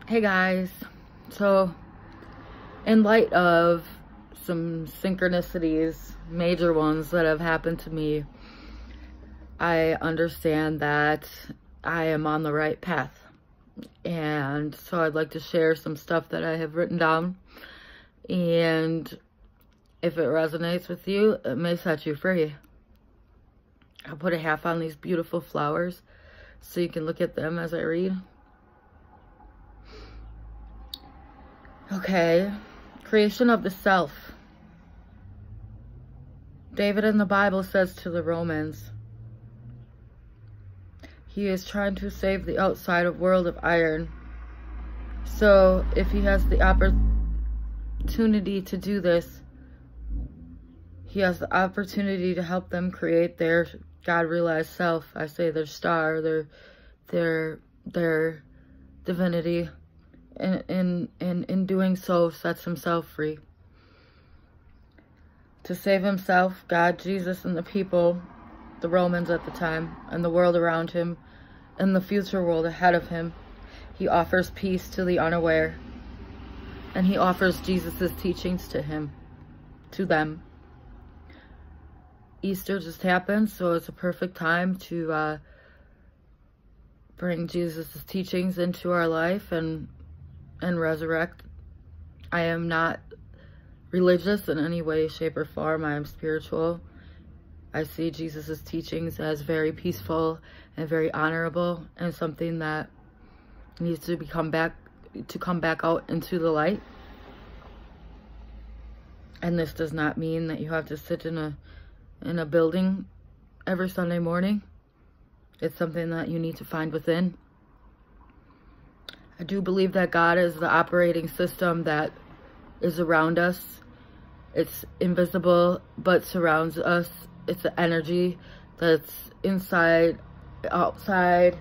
Hey guys, so in light of some synchronicities, major ones that have happened to me, I understand that I am on the right path. And so I'd like to share some stuff that I have written down. And if it resonates with you, it may set you free. I'll put a half on these beautiful flowers so you can look at them as I read. Okay, creation of the self. David in the Bible says to the Romans, he is trying to save the outside world of iron. So if he has the opportunity to do this, he has the opportunity to help them create their God-realized self. I say their star, their divinity. And in doing so, sets himself free. To save himself, God, Jesus, and the people, the Romans at the time, and the world around him, and the future world ahead of him, he offers peace to the unaware. And he offers Jesus' teachings to them. Easter just happened, so it's a perfect time to bring Jesus' teachings into our life and resurrect. I am not religious in any way, shape, or form. I am spiritual. I see Jesus' teachings as very peaceful and very honorable, and something that needs to come back out into the light. And this does not mean that you have to sit in a building every Sunday morning. It's something that you need to find within. I do believe that God is the operating system that is around us. It's invisible, but surrounds us. It's an energy that's inside, outside.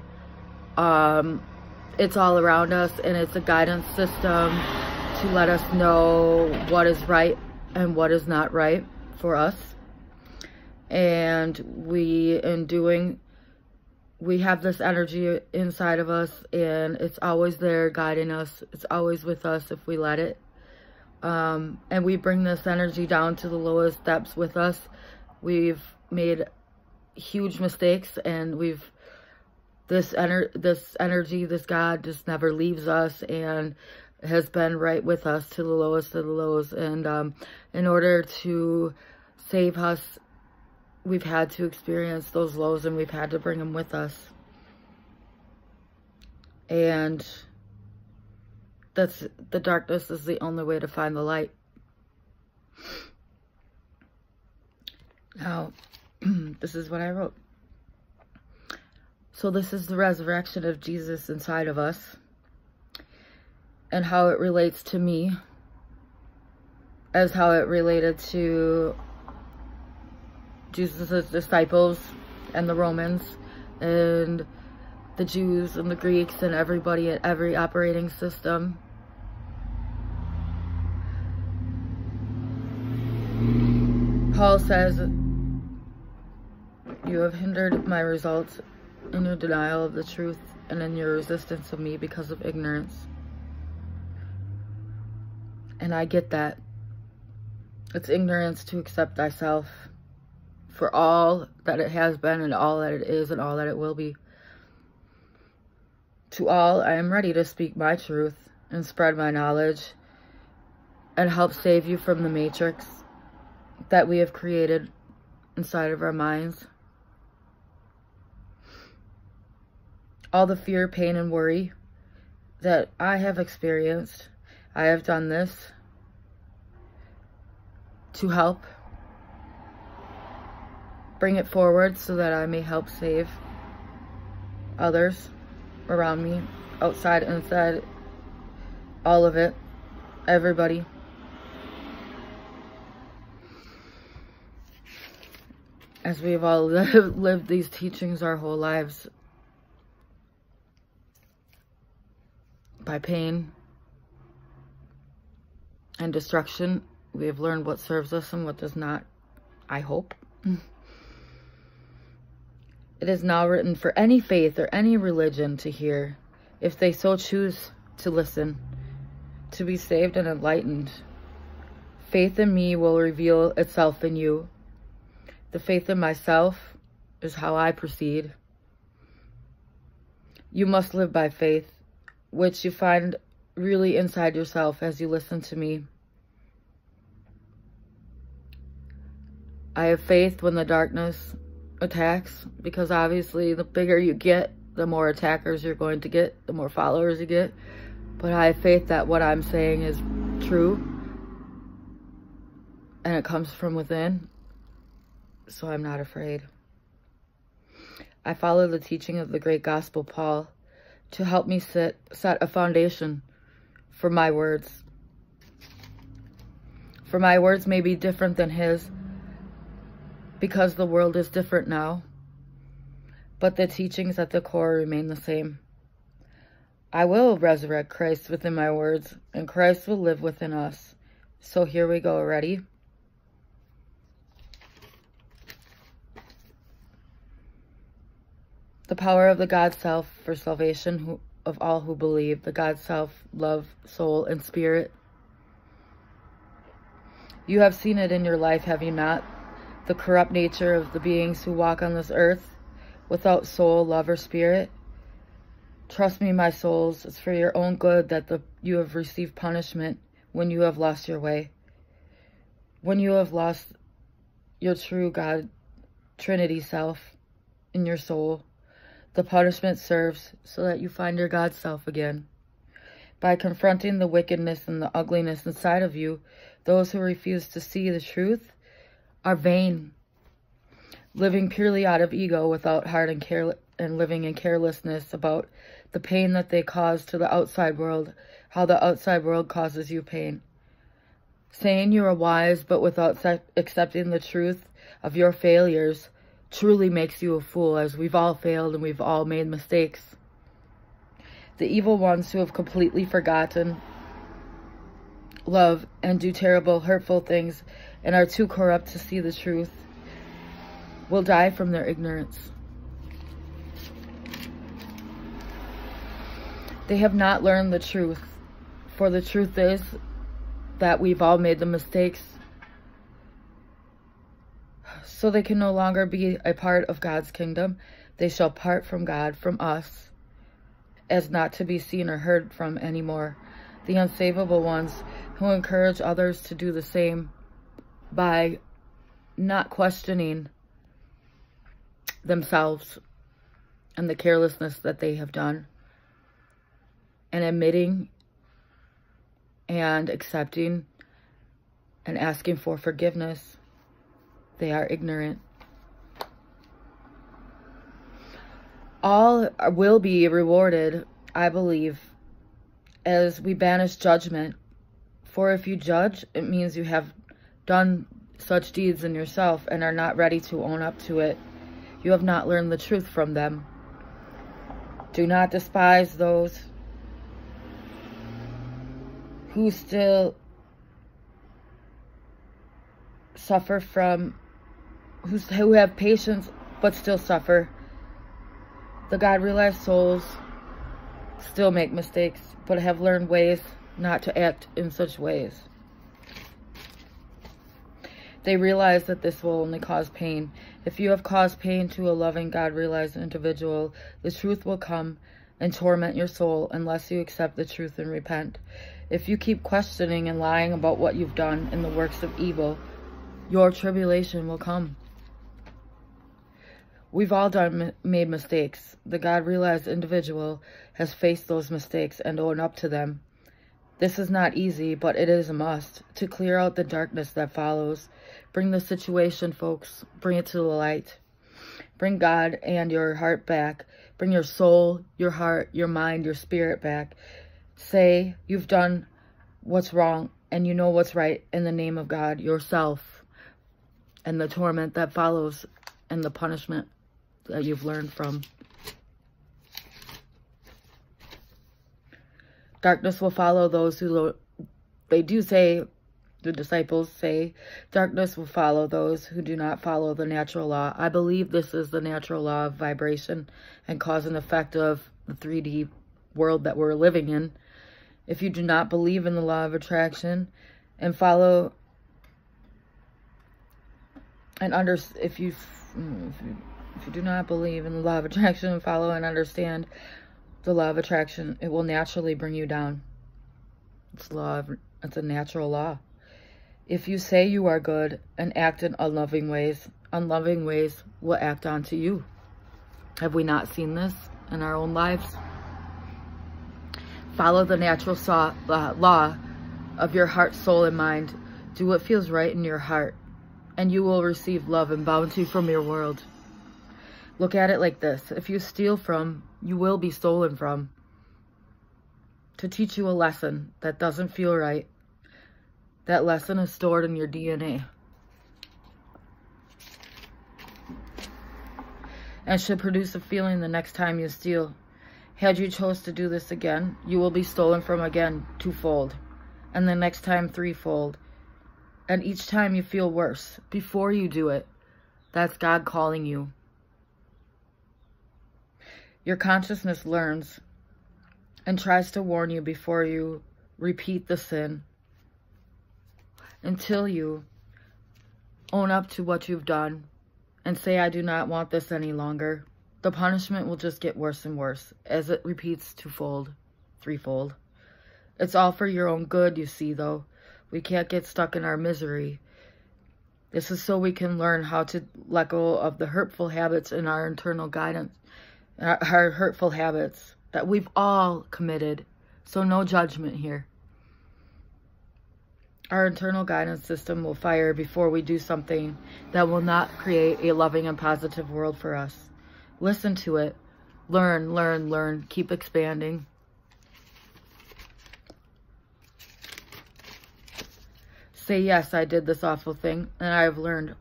It's all around us, and it's a guidance system to let us know what is right and what is not right for us. And we have this energy inside of us, and it's always there guiding us. It's always with us if we let it. And we bring this energy down to the lowest depths with us. We've made huge mistakes, and this energy, this God just never leaves us and has been right with us to the lowest of the lows. And in order to save us, we've had to experience those lows, and we've had to bring them with us. And the darkness is the only way to find the light. Now, this is what I wrote. So this is the resurrection of Jesus inside of us, and how it relates to me as how it related to Jesus' disciples and the Romans and the Jews and the Greeks and everybody at every operating system. Paul says, you have hindered my results in your denial of the truth and in your resistance of me because of ignorance. And I get that. It's ignorance to accept thyself for all that it has been and all that it is and all that it will be. To all, I am ready to speak my truth and spread my knowledge and help save you from the matrix that we have created inside of our minds. All the fear, pain, and worry that I have experienced, I have done this to help bring it forward so that I may help save others around me, outside, inside, all of it, everybody. As we have all lived these teachings our whole lives, by pain and destruction, we have learned what serves us and what does not, I hope. It is now written for any faith or any religion to hear, if they so choose, to listen, to be saved and enlightened. Faith in me will reveal itself in you. The faith in myself is how I proceed. You must live by faith, which you find really inside yourself as you listen to me. I have faith when the darkness attacks, because obviously the bigger you get, the more attackers you're going to get, the more followers you get. But I have faith that what I'm saying is true, and it comes from within, so I'm not afraid. I follow the teaching of the great gospel Paul to help me set a foundation for my words. For my words may be different than his, because the world is different now, but the teachings at the core remain the same. I will resurrect Christ within my words, and Christ will live within us. So here we go. Ready? The power of the God Self for salvation of all who believe. The God Self, love, soul, and spirit. You have seen it in your life, have you not? The corrupt nature of the beings who walk on this earth without soul, love, or spirit. Trust me, my souls, it's for your own good that you have received punishment when you have lost your way. When you have lost your true God, Trinity self in your soul. The punishment serves so that you find your God self again. By confronting the wickedness and the ugliness inside of you, those who refuse to see the truth are vain, living purely out of ego without heart and living in carelessness about the pain that they cause to the outside world, how the outside world causes you pain. Saying you are wise, but without accepting the truth of your failures, truly makes you a fool, as we've all failed and we've all made mistakes. The evil ones who have completely forgotten love and do terrible, hurtful things and are too corrupt to see the truth will die from their ignorance. They have not learned the truth, for the truth is that we've all made the mistakes, so they can no longer be a part of God's kingdom. They shall part from God, from us, as not to be seen or heard from anymore. The unsavable ones who encourage others to do the same by not questioning themselves and the carelessness that they have done, and admitting and accepting and asking for forgiveness. They are ignorant. All will be rewarded, I believe, as we banish judgment. For if you judge, it means you have done such deeds in yourself and are not ready to own up to it. You have not learned the truth from them. Do not despise those who still suffer from, who have patience but still suffer. The God-realized souls still make mistakes, but have learned ways not to act in such ways. They realize that this will only cause pain. If you have caused pain to a loving, God-realized individual, the truth will come and torment your soul unless you accept the truth and repent. If you keep questioning and lying about what you've done in the works of evil, your tribulation will come. We've all made mistakes. The God-realized individual has faced those mistakes and owned up to them. This is not easy, but it is a must to clear out the darkness that follows. Bring the situation, folks. Bring it to the light. Bring God and your heart back. Bring your soul, your heart, your mind, your spirit back. Say you've done what's wrong and you know what's right in the name of God, yourself, and the torment that follows and the punishment that you've learned from. Darkness will follow those who, they do say, the disciples say, darkness will follow those who do not follow the natural law. I believe this is the natural law of vibration and cause and effect of the 3D world that we're living in. If you do not believe in the law of attraction and follow and if you do not believe in the law of attraction and follow and understand the law of attraction, it will naturally bring you down. It's a natural law. If you say you are good and act in unloving ways will act onto you. Have we not seen this in our own lives? Follow the natural law of your heart, soul, and mind. Do what feels right in your heart, and you will receive love and bounty from your world. Look at it like this. If you steal from, you will be stolen from. To teach you a lesson that doesn't feel right. That lesson is stored in your DNA. And should produce a feeling the next time you steal. Had you chose to do this again, you will be stolen from again, twofold. And the next time, threefold. And each time you feel worse. Before you do it, that's God calling you. Your consciousness learns and tries to warn you before you repeat the sin. Until you own up to what you've done and say, I do not want this any longer. The punishment will just get worse and worse as it repeats twofold, threefold. It's all for your own good, you see, though. We can't get stuck in our misery. This is so we can learn how to let go of the hurtful habits in our internal guidance, our hurtful habits that we've all committed. So no judgment here. Our internal guidance system will fire before we do something that will not create a loving and positive world for us. Listen to it. Learn, learn, learn. Keep expanding. Say, yes, I did this awful thing, and I have learned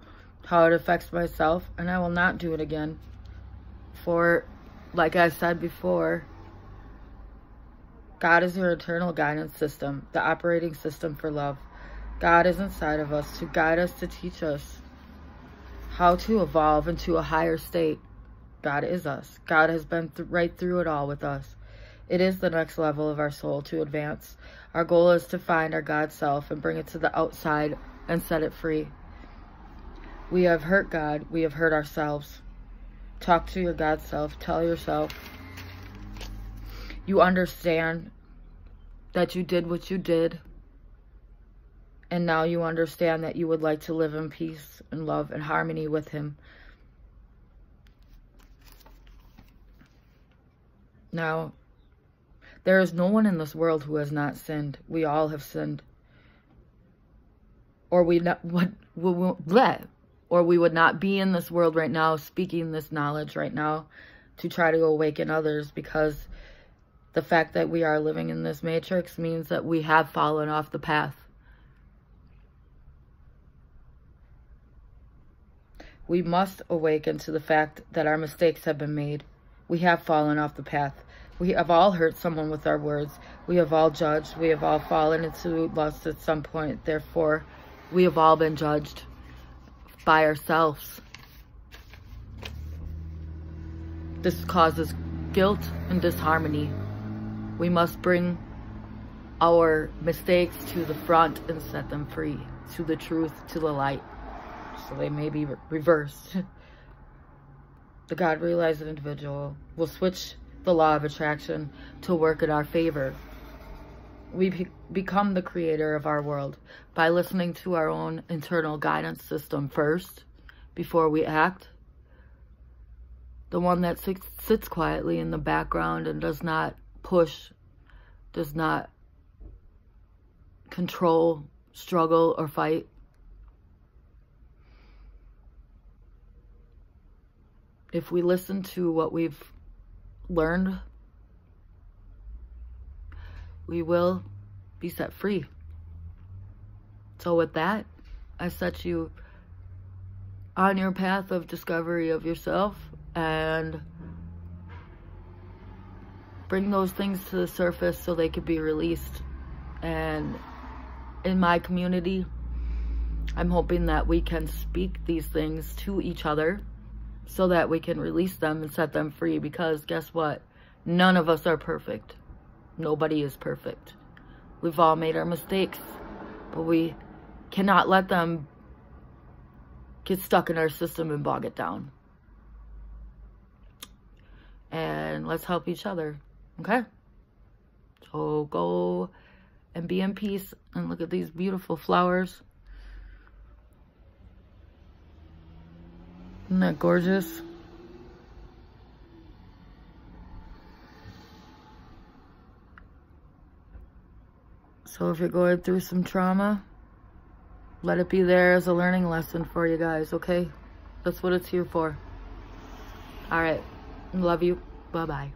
how it affects myself, and I will not do it again. For, like I said before, God is your eternal guidance system, the operating system for love. God is inside of us to guide us, to teach us how to evolve into a higher state. God is us. God has been right through it all with us. It is the next level of our soul to advance. Our goal is to find our God self and bring it to the outside and set it free. We have hurt God. We have hurt ourselves. Talk to your God self. Tell yourself you understand that you did what you did. And now you understand that you would like to live in peace and love and harmony with Him. Now, there is no one in this world who has not sinned. We all have sinned. Or we would not be in this world right now, speaking this knowledge right now to try to awaken others, because the fact that we are living in this matrix means that we have fallen off the path. We must awaken to the fact that our mistakes have been made. We have fallen off the path. We have all hurt someone with our words. We have all judged. We have all fallen into lust at some point. Therefore, we have all been judged by ourselves. This causes guilt and disharmony. We must bring our mistakes to the front and set them free, to the truth, to the light, so they may be reversed. The God-realized individual will switch the law of attraction to work in our favor. We become the creator of our world by listening to our own internal guidance system first, before we act. The one that sits quietly in the background and does not push, does not control, struggle, or fight. If we listen to what we've learned, we will be set free. So with that, I set you on your path of discovery of yourself and bring those things to the surface so they could be released. And in my community, I'm hoping that we can speak these things to each other so that we can release them and set them free, because guess what? None of us are perfect. Nobody is perfect. We've all made our mistakes, but we cannot let them get stuck in our system and bog it down. And let's help each other, okay? So go and be in peace and look at these beautiful flowers. Isn't that gorgeous? So if you're going through some trauma, let it be there as a learning lesson for you guys, okay? That's what it's here for. All right. Love you. Bye-bye.